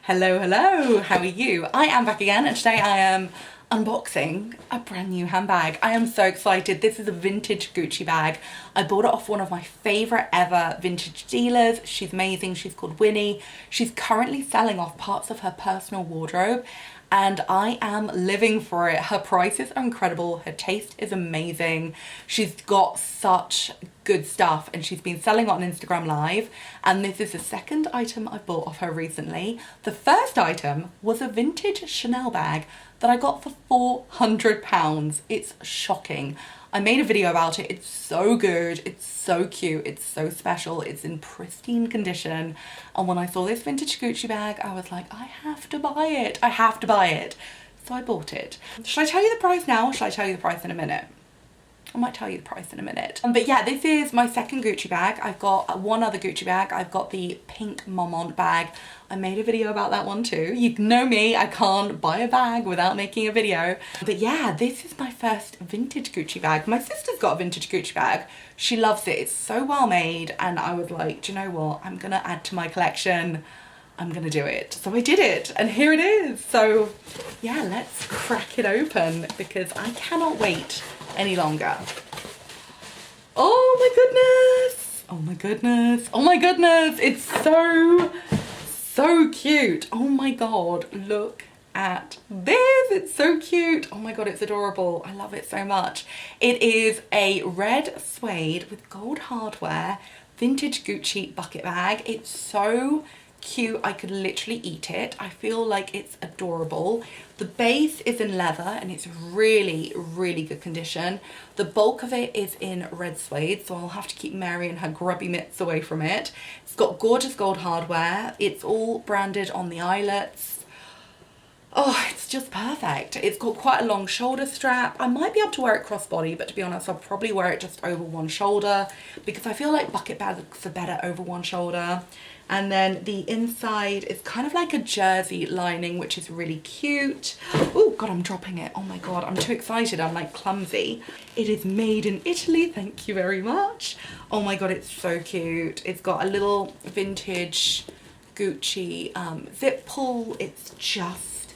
Hello, how are you? I am back again and today I am unboxing a brand new handbag. I am so excited. This is a vintage Gucci bag. I bought it off one of my favorite ever vintage dealers. She's amazing. She's called Winnie. She's currently selling off parts of her personal wardrobe and I am living for it. Her prices are incredible. Her taste is amazing. She's got such good stuff and she's been selling on Instagram Live, and this is the second item I bought off her recently. The first item was a vintage Chanel bag that I got for £400. It's shocking. I made a video about it. It's so good. It's so cute. It's so special. It's in pristine condition. And when I saw this vintage Gucci bag, I was like, I have to buy it. I have to buy it. So I bought it. Should I tell you the price now or should I tell you the price in a minute? I might tell you the price in a minute. But yeah, this is my second Gucci bag. I've got one other Gucci bag. I've got the pink Momont bag. I made a video about that one too. You know me, I can't buy a bag without making a video. But yeah, this is my first vintage Gucci bag. My sister's got a vintage Gucci bag. She loves it. It's so well made. And I was like, do you know what? I'm gonna add to my collection. I'm gonna do it. So I did it and here it is. So yeah, let's crack it open because I cannot wait any longer. Oh my goodness. Oh my goodness. Oh my goodness. It's so cute. Oh my God, look at this. It's so cute. Oh my God, it's adorable. I love it so much. It is a red suede with gold hardware vintage Gucci bucket bag. It's so cute. I could literally eat it. I feel like it's adorable. The base is in leather and it's really good condition. The bulk of it is in red suede, so I'll have to keep Mary and her grubby mitts away from it. It's got gorgeous gold hardware. It's all branded on the eyelets. Oh, it's just perfect. It's got quite a long shoulder strap. I might be able to wear it crossbody, but to be honest, I'll probably wear it just over one shoulder because I feel like bucket bags are better over one shoulder. And then the inside is kind of like a jersey lining, which is really cute. Oh God, I'm dropping it. Oh my God, I'm too excited. I'm like clumsy. It is made in Italy. Thank you very much. Oh my God, it's so cute. It's got a little vintage Gucci zip pull. It's just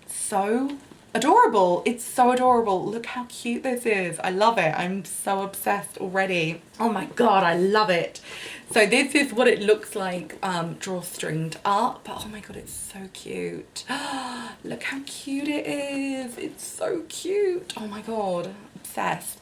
so adorable. It's so adorable. Look how cute this is. I love it. I'm so obsessed already. Oh my God, I love it. So this is what it looks like drawstringed up. Oh my God, it's so cute. Look how cute it is. It's so cute. Oh my God, obsessed.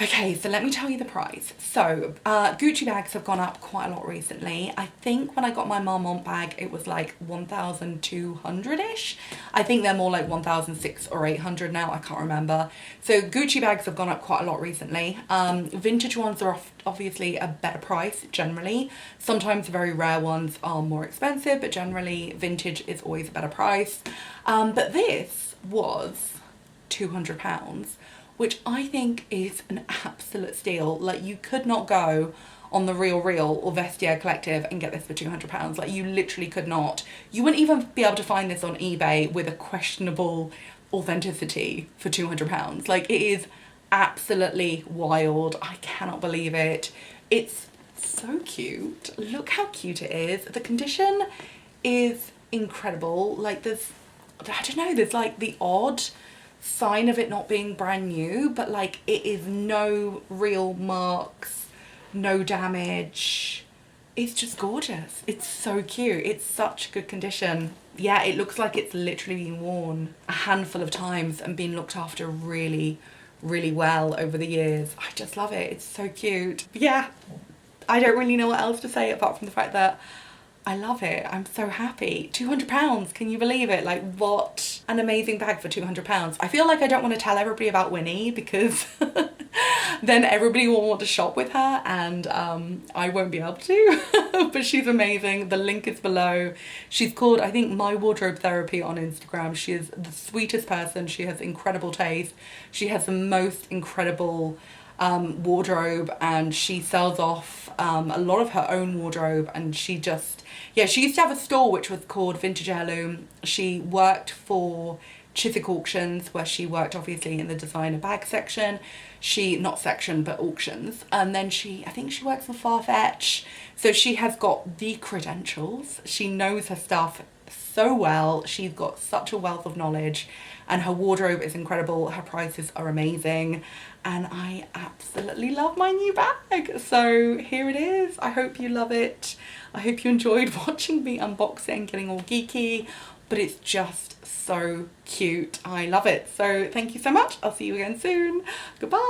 Okay, so let me tell you the price. So Gucci bags have gone up quite a lot recently. I think when I got my Marmont bag, it was like 1,200-ish. I think they're more like 1,600 or 800 now, I can't remember. So Gucci bags have gone up quite a lot recently. Vintage ones are obviously a better price generally. Sometimes very rare ones are more expensive, but generally vintage is always a better price. But this was £200. Which I think is an absolute steal. Like, you could not go on the Real or Vestiaire Collective and get this for £200. Like, you literally could not. You wouldn't even be able to find this on eBay with a questionable authenticity for £200. Like, it is absolutely wild. I cannot believe it. It's so cute. Look how cute it is. The condition is incredible. Like, there's, I don't know, there's like the odd sign of it not being brand new, but like it is no real marks, no damage. It's just gorgeous. It's so cute. It's such good condition. Yeah, it looks like it's literally been worn a handful of times and been looked after really well over the years. I just love it. It's so cute. Yeah, I don't really know what else to say apart from the fact that I love it. I'm so happy. £200, can you believe it? Like, what an amazing bag for £200. I feel like I don't want to tell everybody about Winnie because then everybody will want to shop with her and I won't be able to. But she's amazing. The link is below. She's called, I think, My Wardrobe Therapy on Instagram. She is the sweetest person. She has incredible taste. She has the most incredible wardrobe and she sells off a lot of her own wardrobe, and she just, yeah, she used to have a store which was called Vintage Heirloom. She worked for Chiswick Auctions, where she worked obviously in the designer bag section. Not section, but auctions. And then I think she works for Farfetch. So she has got the credentials. She knows her stuff so well. She's got such a wealth of knowledge and her wardrobe is incredible. Her prices are amazing and I absolutely love my new bag. So here it is. I hope you love it. I hope you enjoyed watching me unbox it and getting all geeky, but it's just so cute. I love it. So thank you so much. I'll see you again soon. Goodbye.